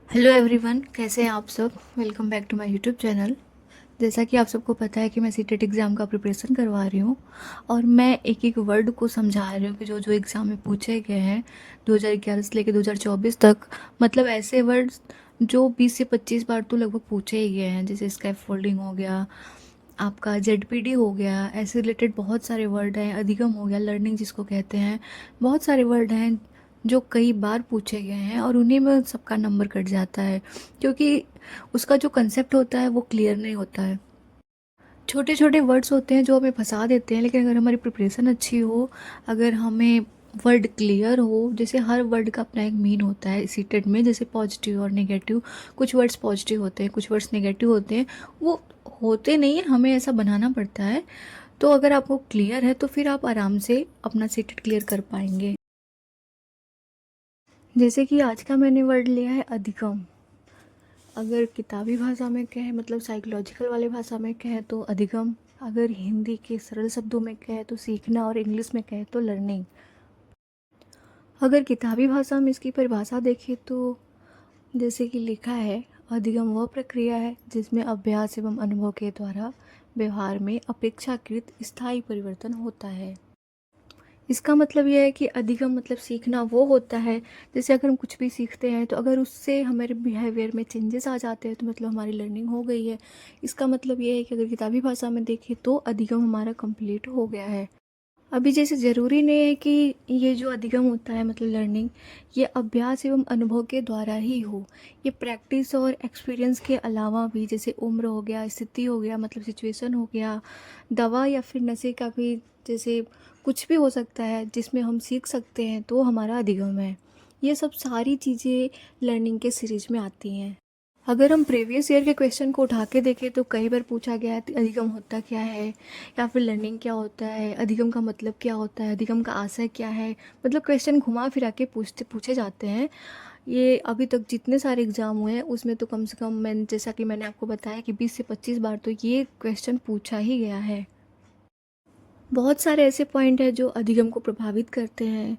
Hello everyone, कैसे हैं आप सब। Welcome back to my YouTube channel. जैसा कि आप सबको पता है कि मैं सीटेट एग्ज़ाम का प्रिपरेशन करवा रही हूँ और मैं एक एक वर्ड को समझा रही हूँ कि जो जो एग्ज़ाम में पूछे गए हैं 2011 से लेकर 2024 तक। मतलब ऐसे वर्ड्स जो 20 से 25 बार तो लगभग पूछे ही गए हैं, जैसे स्कैप फोल्डिंग हो गया, आपका जेडपीडी हो गया, ऐसे रिलेटेड बहुत सारे वर्ड हैं। अधिगम हो गया, लर्निंग जिसको कहते हैं। बहुत सारे वर्ड हैं जो कई बार पूछे गए हैं और उन्हीं में सबका नंबर कट जाता है, क्योंकि उसका जो कंसेप्ट होता है वो क्लियर नहीं होता है। छोटे छोटे वर्ड्स होते हैं जो हमें फंसा देते हैं, लेकिन अगर हमारी प्रिपरेशन अच्छी हो, अगर हमें वर्ड क्लियर हो, जैसे हर वर्ड का अपना एक मीन होता है सीटेड में, जैसे पॉजिटिव और नेगेटिव। कुछ वर्ड्स पॉजिटिव होते हैं, कुछ वर्ड्स नेगेटिव होते हैं। वो होते नहीं है, हमें ऐसा बनाना पड़ता है। तो अगर आपको क्लियर है तो फिर आप आराम से अपना सीटेड क्लियर कर पाएंगे। जैसे कि आज का मैंने वर्ड लिया है अधिगम। अगर किताबी भाषा में कहें, मतलब साइकोलॉजिकल वाले भाषा में कहें तो अधिगम। अगर हिंदी के सरल शब्दों में कहें तो सीखना, और इंग्लिश में कहें तो लर्निंग। अगर किताबी भाषा में इसकी परिभाषा देखें तो जैसे कि लिखा है, अधिगम वह प्रक्रिया है जिसमें अभ्यास एवं अनुभव के द्वारा व्यवहार में अपेक्षाकृत स्थायी परिवर्तन होता है। इसका मतलब यह है कि अधिगम मतलब सीखना वो होता है, जैसे अगर हम कुछ भी सीखते हैं तो अगर उससे हमारे बिहेवियर में चेंजेस आ जाते हैं तो मतलब हमारी लर्निंग हो गई है। इसका मतलब ये है कि अगर किताबी भाषा में देखें तो अधिगम हमारा कंप्लीट हो गया है। अभी जैसे ज़रूरी नहीं है कि ये जो अधिगम होता है मतलब लर्निंग, ये अभ्यास एवं अनुभव के द्वारा ही हो। ये प्रैक्टिस और एक्सपीरियंस के अलावा भी, जैसे उम्र हो गया, स्थिति हो गया, मतलब सिचुएशन हो गया, दवा या फिर नशे का भी, जैसे कुछ भी हो सकता है जिसमें हम सीख सकते हैं तो हमारा अधिगम है। ये सब सारी चीज़ें लर्निंग के सीरीज में आती हैं। अगर हम प्रीवियस ईयर के क्वेश्चन को उठा के देखें तो कई बार पूछा गया है अधिगम होता क्या है, या फिर लर्निंग क्या होता है, अधिगम का मतलब क्या होता है, अधिगम का आशय क्या है। मतलब क्वेश्चन घुमा फिरा के पूछे जाते हैं। ये अभी तक जितने सारे एग्ज़ाम हुए हैं उसमें तो कम से कम, जैसा कि मैंने आपको बताया कि 20 से 25 बार तो ये क्वेश्चन पूछा ही गया है। बहुत सारे ऐसे पॉइंट हैं जो अधिगम को प्रभावित करते हैं,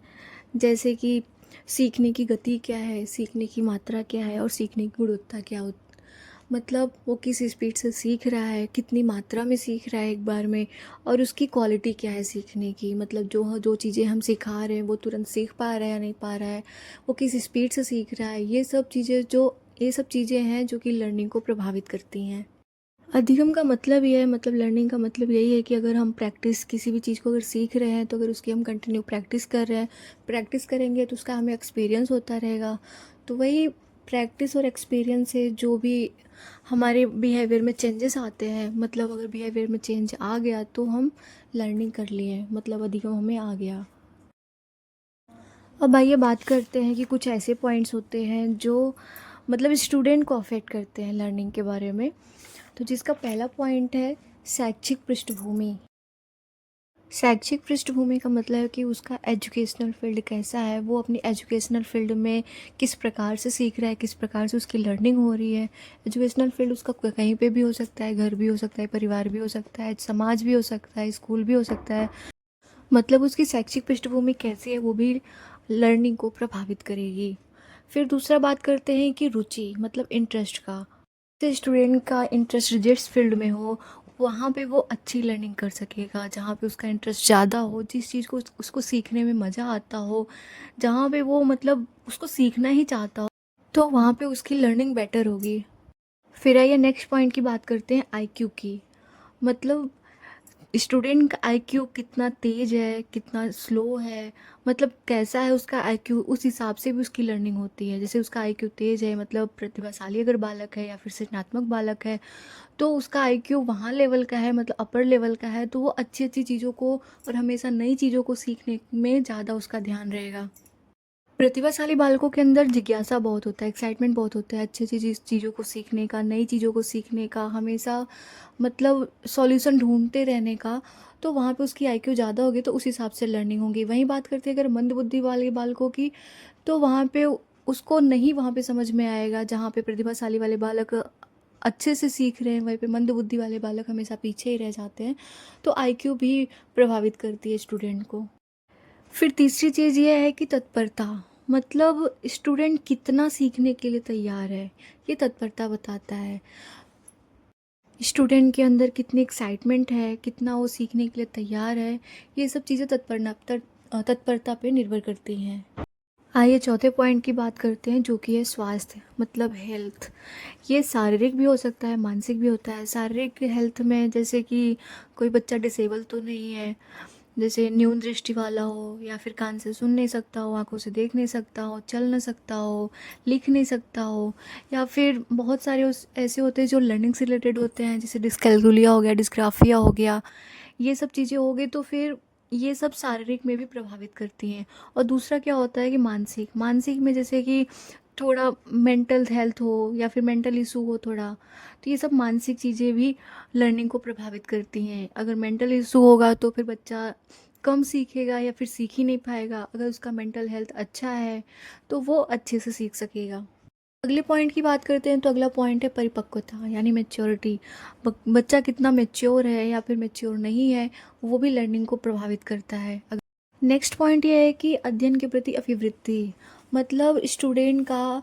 जैसे कि सीखने की गति क्या है, सीखने की मात्रा क्या है और सीखने की गुणवत्ता क्या हो। मतलब वो किस स्पीड से सीख रहा है, कितनी मात्रा में सीख रहा है एक बार में, और उसकी क्वालिटी क्या है सीखने की। मतलब जो जो चीज़ें हम सिखा रहे हैं वो तुरंत सीख पा रहा है या नहीं पा रहा है, वो किस स्पीड से सीख रहा है। ये सब चीज़ें हैं जो कि लर्निंग को प्रभावित करती हैं। अधिगम का मतलब ये है, मतलब लर्निंग का मतलब यही है कि अगर हम प्रैक्टिस किसी भी चीज़ को अगर सीख रहे हैं तो अगर उसकी हम कंटिन्यू प्रैक्टिस कर रहे हैं, प्रैक्टिस करेंगे तो उसका हमें एक्सपीरियंस होता रहेगा। तो वही प्रैक्टिस और एक्सपीरियंस से जो भी हमारे बिहेवियर में चेंजेस आते हैं, मतलब अगर बिहेवियर में चेंज आ गया तो हम लर्निंग कर लिए, मतलब अधिगम हमें आ गया। अब आइए बात करते हैं कि कुछ ऐसे पॉइंट्स होते हैं जो मतलब स्टूडेंट को अफेक्ट करते हैं लर्निंग के बारे में। तो जिसका पहला पॉइंट है शैक्षिक पृष्ठभूमि। शैक्षिक पृष्ठभूमि का मतलब है कि उसका एजुकेशनल फील्ड कैसा है, वो अपनी एजुकेशनल फील्ड में किस प्रकार से सीख रहा है, किस प्रकार से उसकी लर्निंग हो रही है। एजुकेशनल फील्ड उसका कहीं पे भी हो सकता है, घर भी हो सकता है, परिवार भी हो सकता है, समाज भी हो सकता है, स्कूल भी हो सकता है। मतलब उसकी शैक्षिक पृष्ठभूमि कैसी है वो भी लर्निंग को प्रभावित करेगी। फिर दूसरा बात करते हैं कि रुचि, मतलब इंटरेस्ट का। जैसे स्टूडेंट का इंटरेस्ट जिस फील्ड में हो वहाँ पे वो अच्छी लर्निंग कर सकेगा, जहाँ पे उसका इंटरेस्ट ज़्यादा हो, जिस चीज़ को उसको सीखने में मज़ा आता हो, जहाँ पे वो मतलब उसको सीखना ही चाहता हो, तो वहाँ पे उसकी लर्निंग बेटर होगी। फिर आइए नेक्स्ट पॉइंट की बात करते हैं आईक्यू की। मतलब स्टूडेंट का आईक्यू कितना तेज है, कितना स्लो है, मतलब कैसा है उसका आईक्यू, उस हिसाब से भी उसकी लर्निंग होती है। जैसे उसका आईक्यू तेज है, मतलब प्रतिभाशाली अगर बालक है या फिर सृजनात्मक बालक है, तो उसका आईक्यू वहाँ लेवल का है, मतलब अपर लेवल का है, तो वो अच्छी अच्छी चीज़ों को और हमेशा नई चीज़ों को सीखने में ज़्यादा उसका ध्यान रहेगा। प्रतिभाशाली बालकों के अंदर जिज्ञासा बहुत होता है, एक्साइटमेंट बहुत होता है अच्छी अच्छी चीज़ों को सीखने का, नई चीज़ों को सीखने का, हमेशा मतलब सॉल्यूशन ढूंढते रहने का। तो वहाँ पे उसकी आईक्यू ज़्यादा होगी तो उस हिसाब से लर्निंग होगी। वहीं बात करते हैं अगर मंद बुद्धि वाले बालकों की, तो वहाँ पे उसको नहीं वहाँ पे समझ में आएगा। जहाँ पे प्रतिभाशाली वाले बालक अच्छे से सीख रहे हैं, वहीं पे मंद बुद्धि वाले बालक हमेशा पीछे ही रह जाते हैं। तो आईक्यू भी प्रभावित करती है स्टूडेंट को। फिर तीसरी चीज़ ये है कि तत्परता, मतलब स्टूडेंट कितना सीखने के लिए तैयार है, ये तत्परता बताता है। स्टूडेंट के अंदर कितनी एक्साइटमेंट है, कितना वो सीखने के लिए तैयार है, ये सब चीज़ें तत्परता पे निर्भर करती हैं। आइए चौथे पॉइंट की बात करते हैं, जो कि है स्वास्थ्य, मतलब हेल्थ। ये शारीरिक भी हो सकता है, मानसिक भी होता है। शारीरिक हेल्थ में जैसे कि कोई बच्चा डिसेबल तो नहीं है, जैसे न्यून दृष्टि वाला हो, या फिर कान से सुन नहीं सकता हो, आंखों से देख नहीं सकता हो, चल नहीं सकता हो, लिख नहीं सकता हो, या फिर बहुत सारे ऐसे होते हैं जो लर्निंग से रिलेटेड होते हैं, जैसे डिस्कैलकुलिया हो गया, डिस्ग्राफिया हो गया, ये सब चीज़ें हो गई। तो फिर ये सब शारीरिक में भी प्रभावित करती हैं। और दूसरा क्या होता है कि मानसिक मानसिक में जैसे कि थोड़ा मेंटल हेल्थ हो, या फिर मेंटल इशू हो थोड़ा, तो ये सब मानसिक चीज़ें भी लर्निंग को प्रभावित करती हैं। अगर मेंटल इशू होगा तो फिर बच्चा कम सीखेगा या फिर सीख ही नहीं पाएगा। अगर उसका मेंटल हेल्थ अच्छा है तो वो अच्छे से सीख सकेगा। अगले पॉइंट की बात करते हैं, तो अगला पॉइंट है परिपक्वता, यानी मैच्योरिटी। बच्चा कितना मैच्योर है या फिर मैच्योर नहीं है, वो भी लर्निंग को प्रभावित करता है। नेक्स्ट पॉइंट ये है कि अध्ययन के प्रति अभिवृत्ति, मतलब स्टूडेंट का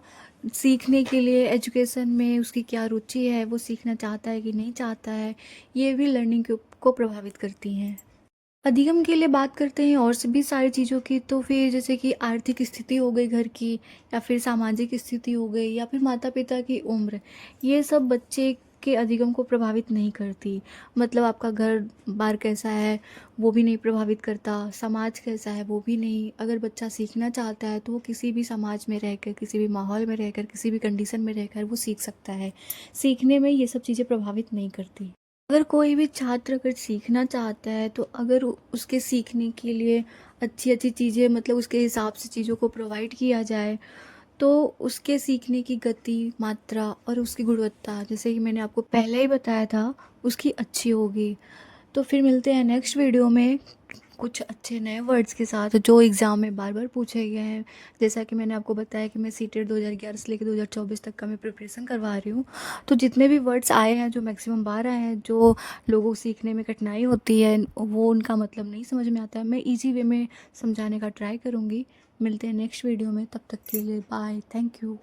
सीखने के लिए एजुकेशन में उसकी क्या रुचि है, वो सीखना चाहता है कि नहीं चाहता है, ये भी लर्निंग को प्रभावित करती हैं। अधिगम के लिए बात करते हैं और भी सारी चीज़ों की, तो फिर जैसे कि आर्थिक स्थिति हो गई घर की, या फिर सामाजिक स्थिति हो गई, या फिर माता पिता की उम्र, ये सब बच्चे के अधिगम को प्रभावित नहीं करती। मतलब आपका घर बार कैसा है वो भी नहीं प्रभावित करता, समाज कैसा है वो भी नहीं। अगर बच्चा सीखना चाहता है तो वो किसी भी समाज में रहकर, किसी भी माहौल में रहकर, किसी भी कंडीशन में रहकर वो सीख सकता है। सीखने में ये सब चीज़ें प्रभावित नहीं करती। अगर कोई भी छात्र अगर सीखना चाहता है, तो अगर उसके सीखने के लिए अच्छी अच्छी चीज़ें, मतलब उसके हिसाब से चीज़ों को प्रोवाइड किया जाए, तो उसके सीखने की गति, मात्रा और उसकी गुणवत्ता, जैसे कि मैंने आपको पहले ही बताया था, उसकी अच्छी होगी। तो फिर मिलते हैं नेक्स्ट वीडियो में कुछ अच्छे नए वर्ड्स के साथ, जो एग्ज़ाम में बार बार पूछे गए हैं। जैसा कि मैंने आपको बताया कि मैं सीटेट 2011 से लेकर 2024 तक का मैं प्रिपरेशन करवा रही हूँ। तो जितने भी वर्ड्स आए हैं, जो मैक्सिमम बार आए हैं, जो लोगों को सीखने में कठिनाई होती है, वो उनका मतलब नहीं समझ में आता है, मैं ईजी वे में समझाने का ट्राई करूँगी। मिलते हैं नेक्स्ट वीडियो में, तब तक के लिए बाय, थैंक यू।